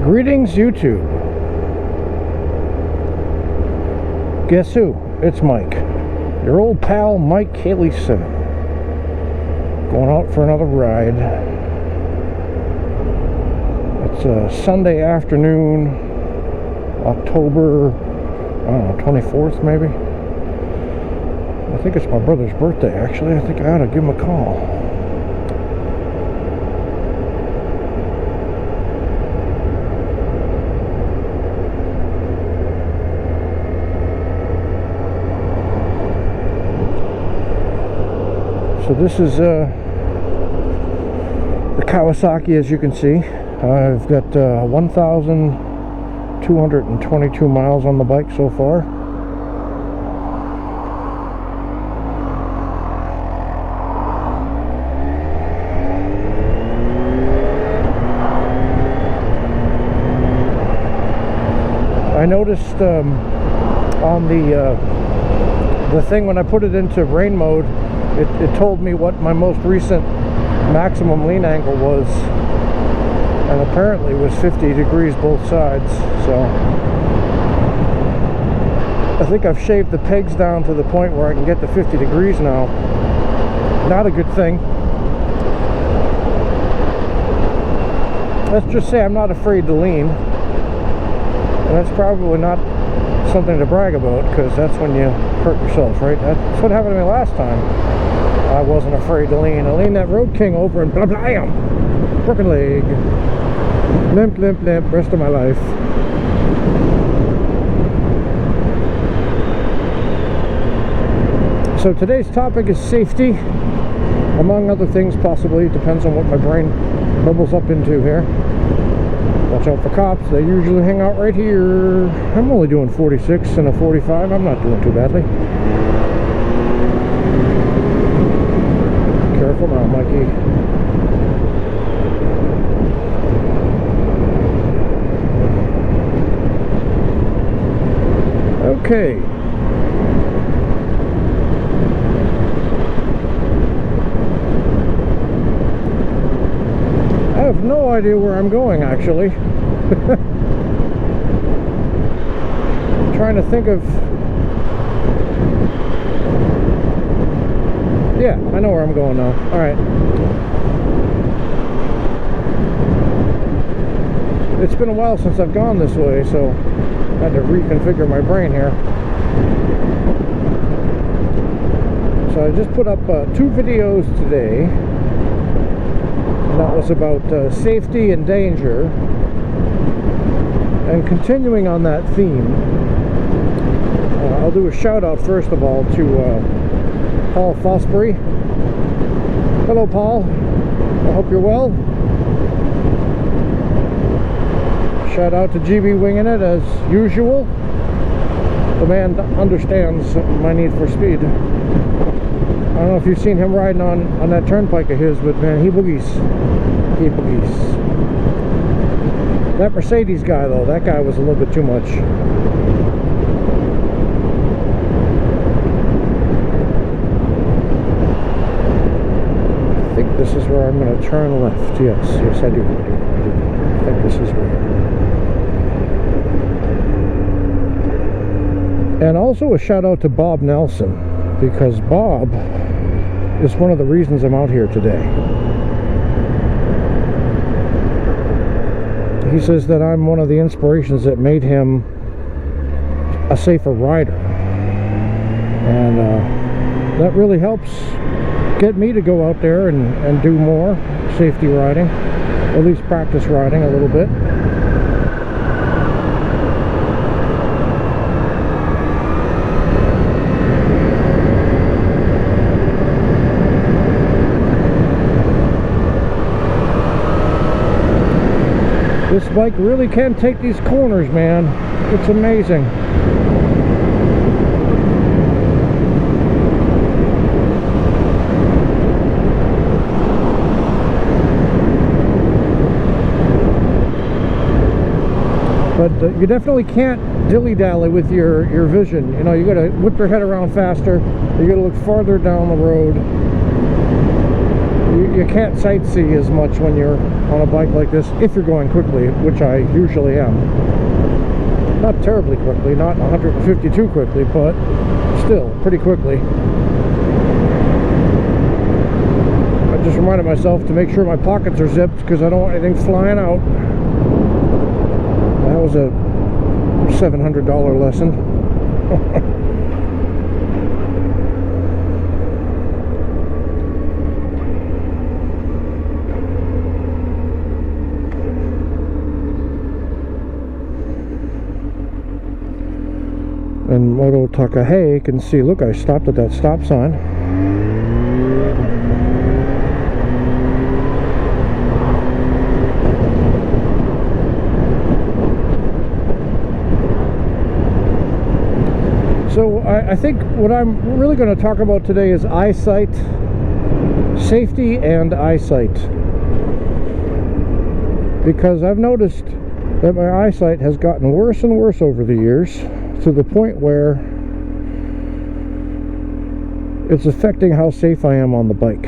Greetings, YouTube. Guess who? It's Mike. Your old pal, Mike Haley-7. Going out for another ride. It's a Sunday afternoon, October, I don't know, 24th maybe? I think it's my brother's birthday, actually. I think I ought to give him a call. So this is the Kawasaki, as you can see. I've got 1,222 miles on the bike so far. I noticed on the thing when I put it into rain mode, it told me what my most recent maximum lean angle was, and apparently it was 50 degrees both sides. So I think I've shaved the pegs down to the point where I can get to 50 degrees now. Not a good thing. Let's just say I'm not afraid to lean, and that's probably not something to brag about, because that's when you hurt yourself, right? That's what happened to me last time. I wasn't afraid to lean. I leaned that Road King over and blam! Broken leg. Limp, limp, limp, rest of my life. So today's topic is safety, among other things possibly. It depends on what my brain bubbles up into here. Watch out for cops. They usually hang out right here. I'm only doing 46 and a 45. I'm not doing too badly. Careful now, Mikey. Okay. I have no idea where I'm going, actually. I'm trying to think of... Yeah, I know where I'm going now. Alright. It's been a while since I've gone this way, so I had to reconfigure my brain here. So I just put up 2 videos today. And that was about safety and danger. And continuing on that theme, I'll do a shout out first of all to Paul Fosbury. Hello, Paul. I hope you're well. Shout out to GB Winging It as usual. The man understands my need for speed. I don't know if you've seen him riding on that turnpike of his, but man, he boogies. He boogies. That Mercedes guy though, that guy was a little bit too much. I think this is where I'm going to turn left. Yes, I do. I think this is where. And also a shout out to Bob Nelson, because Bob is one of the reasons I'm out here today. He says that I'm one of the inspirations that made him a safer rider, and that really helps get me to go out there and do more safety riding, at least practice riding a little bit. This bike really can take these corners, man. It's amazing. But you definitely can't dilly-dally with your vision. You know, you gotta whip your head around faster. You gotta look farther down the road. You can't sightsee as much when you're on a bike like this if you're going quickly, which I usually am. Not terribly quickly, not 152 quickly, but still pretty quickly. I just reminded myself to make sure my pockets are zipped because I don't want anything flying out. That was a $700 lesson. And Moto Takahe can see, look, I stopped at that stop sign. So I think what I'm really going to talk about today is eyesight, safety and eyesight. Because I've noticed that my eyesight has gotten worse and worse over the years, to the point where it's affecting how safe I am on the bike.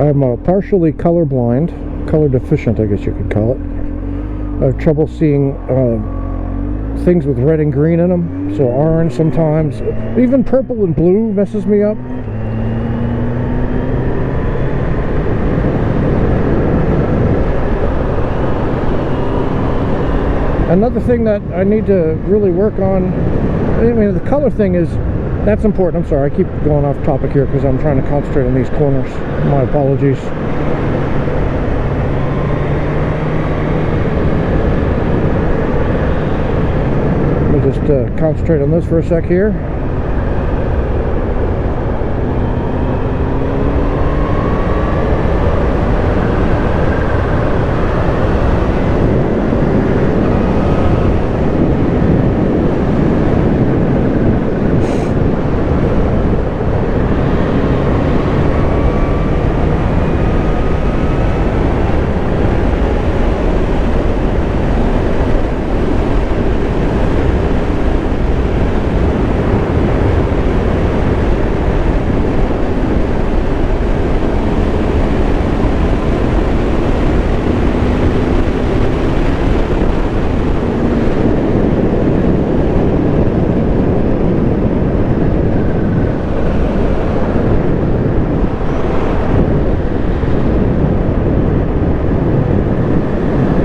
I'm partially colorblind, color deficient I guess you could call it. I have trouble seeing things with red and green in them, so orange sometimes. Even purple and blue messes me up. Another thing that I need to really work on, I mean, the color thing is, that's important. I'm sorry, I keep going off topic here because I'm trying to concentrate on these corners. My apologies. Let me just concentrate on this for a sec here.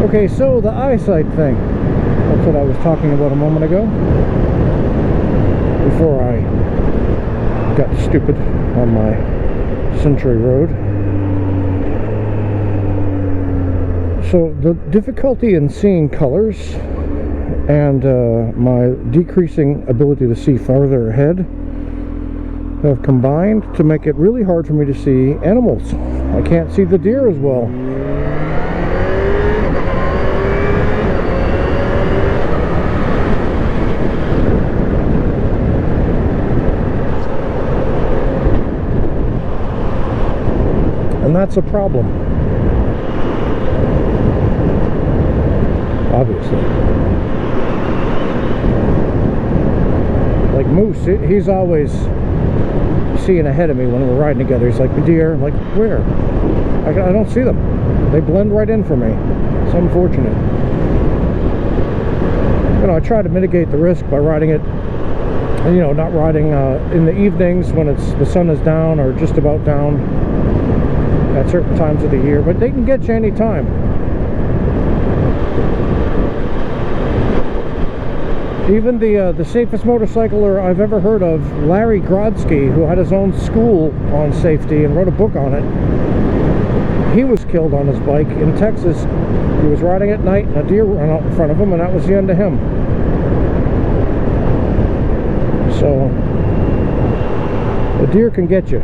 Okay, so the eyesight thing, that's what I was talking about a moment ago, before I got stupid on my Century Road. So the difficulty in seeing colors and my decreasing ability to see farther ahead have combined to make it really hard for me to see animals. I can't see the deer as well. And that's a problem, obviously. Like Moose, he's always seeing ahead of me when we're riding together. He's like, deer. I'm like, where? I don't see them. They blend right in for me. It's unfortunate. You know, I try to mitigate the risk by riding it, you know, not riding in the evenings when the sun is down or just about down at certain times of the year, but they can get you any time. Even the safest motorcycler I've ever heard of, Larry Grodsky, who had his own school on safety and wrote a book on it, he was killed on his bike in Texas. He was riding at night and a deer ran out in front of him, and that was the end of him. So the deer can get you.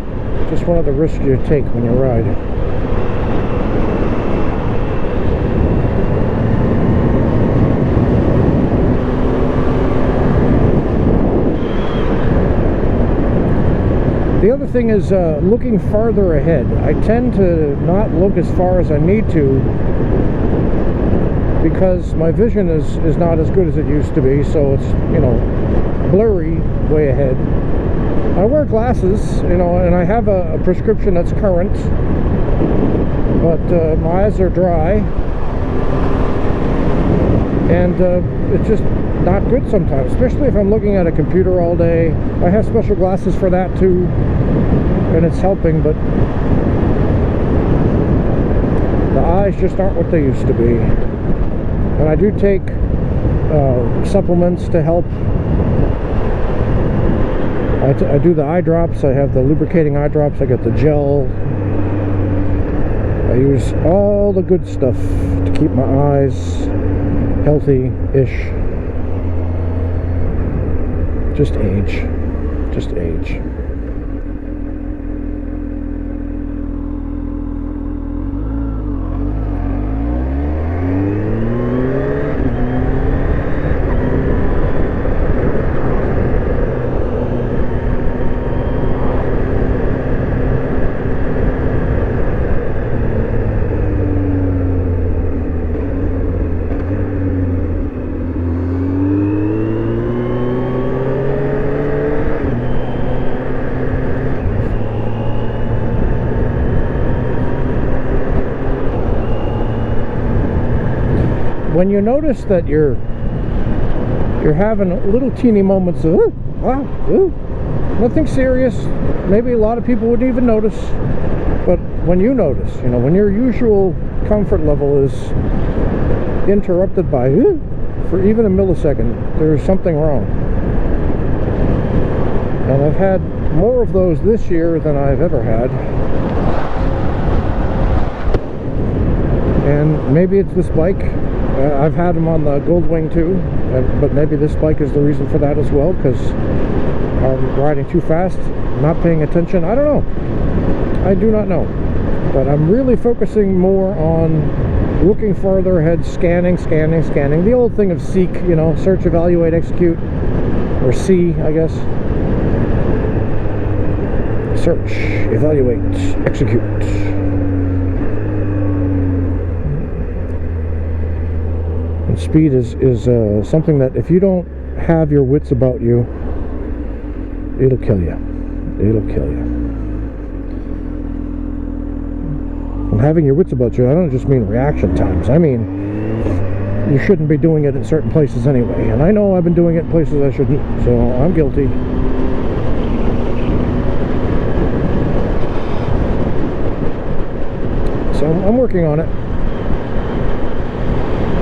Just one of the risks you take when you ride. The other thing is looking farther ahead. I tend to not look as far as I need to because my vision is not as good as it used to be, so it's, you know, blurry way ahead. I I wear glasses, you know, and I have a prescription that's current, but my eyes are dry, and it's just not good sometimes, especially if I'm looking at a computer all day. I have special glasses for that too, and it's helping, but the eyes just aren't what they used to be. And I do take supplements to help. I do the eye drops. I have the lubricating eye drops. I got the gel. I use all the good stuff to keep my eyes healthy-ish. Just age. Just age. When you notice that you're having little teeny moments of wow, nothing serious, maybe a lot of people wouldn't even notice, but when you notice, you know, when your usual comfort level is interrupted by for even a millisecond, there's something wrong. And I've had more of those this year than I've ever had. And maybe it's this bike. I've had them on the Goldwing too, but maybe this bike is the reason for that as well, because I'm riding too fast, not paying attention. I don't know. I do not know. But I'm really focusing more on looking farther ahead, scanning. The old thing of seek, you know, search, evaluate, execute, or see, I guess. Search, evaluate, execute. Speed is something that if you don't have your wits about you, it'll kill you. It'll kill you. And having your wits about you, I don't just mean reaction times. I mean, you shouldn't be doing it in certain places anyway. And I know I've been doing it in places I shouldn't, so I'm guilty. So I'm working on it.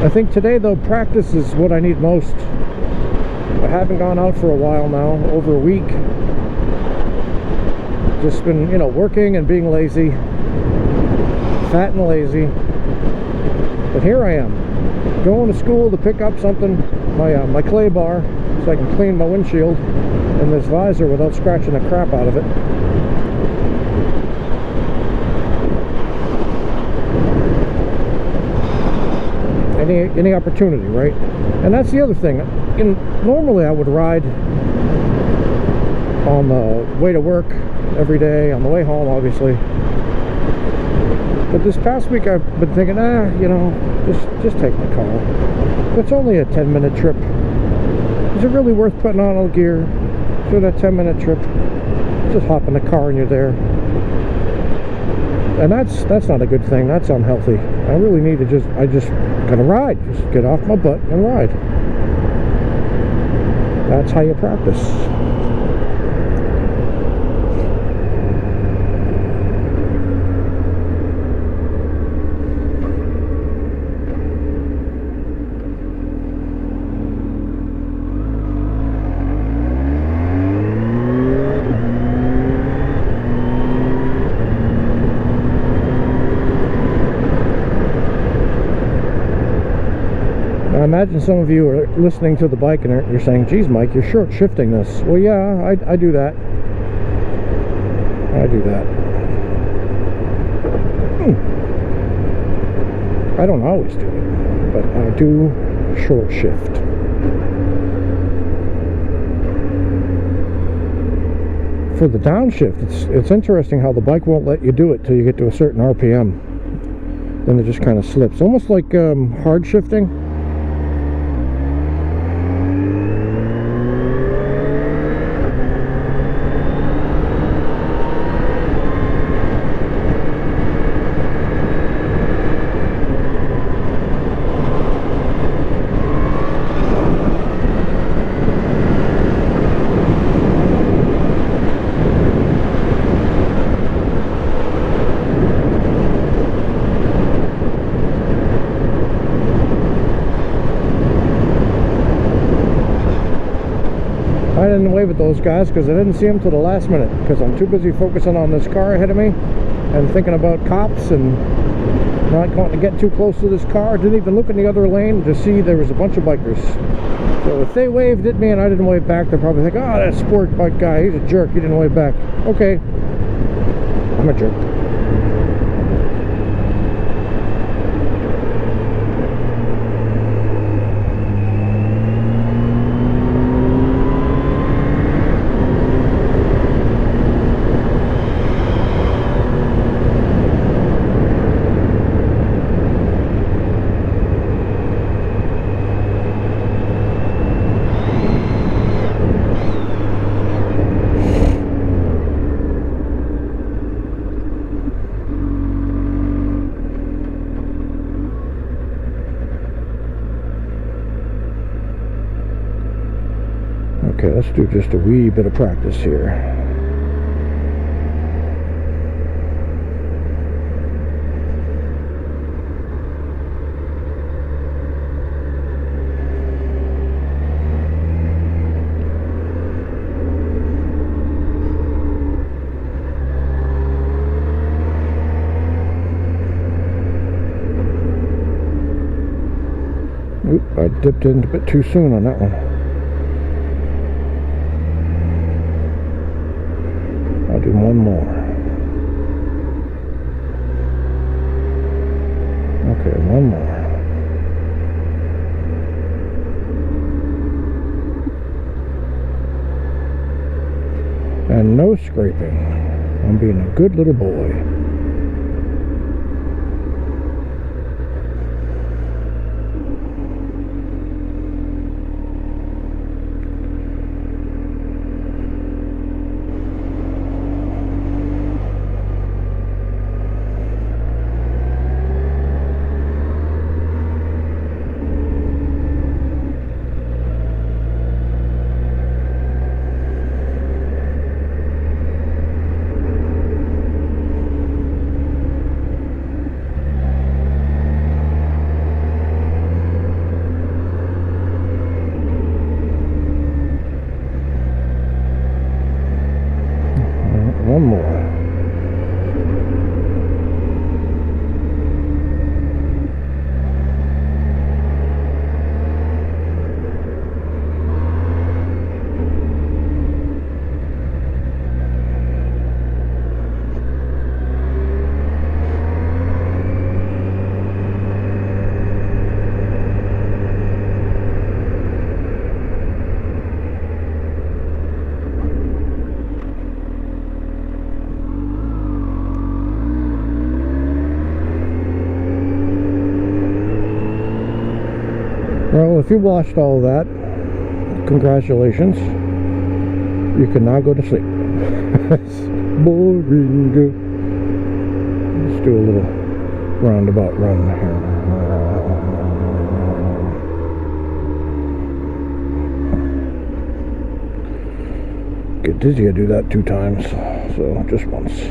I think today, though, practice is what I need most. I haven't gone out for a while now, over a week. Just been, you know, working and being lazy. Fat and lazy. But here I am, going to school to pick up something, my clay bar, so I can clean my windshield and this visor without scratching the crap out of it. Any opportunity, right? And that's the other thing. Normally I would ride on the way to work every day, on the way home obviously, but this past week I've been thinking, you know, just take my car. It's only a 10-minute trip. Is it really worth putting on all gear for that 10-minute trip? Just hop in the car and you're there. And that's not a good thing. That's unhealthy. I really need to I just gotta ride. Just get off my butt and ride. That's how you practice. I imagine some of you are listening to the bike and you're saying, geez, Mike, you're short shifting this. Well, yeah, I do that. I do that. I don't always do it, but I do short shift. For the downshift, it's interesting how the bike won't let you do it till you get to a certain RPM. Then it just kind of slips. Almost like hard shifting. didn't wave at those guys because I didn't see them till the last minute because I'm too busy focusing on this car ahead of me and thinking about cops and not wanting to get too close to this car. Didn't even look in the other lane to see there was a bunch of bikers. So if they waved at me and I didn't wave back, they're probably thinking, oh, that sport bike guy, he's a jerk, he didn't wave back. Okay, I'm a jerk. Okay, let's do just a wee bit of practice here. Oop, I dipped in a bit too soon on that one. I'll do one more. Okay, one more. And no scraping. I'm being a good little boy. One more. Well, if you watched all of that, congratulations. You can now go to sleep. It's boring. Let's do a little roundabout run here. Get dizzy, I do that 2 times, so just once.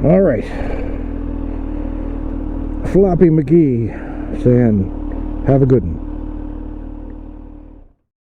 All right. Floppy McGee saying, have a good one.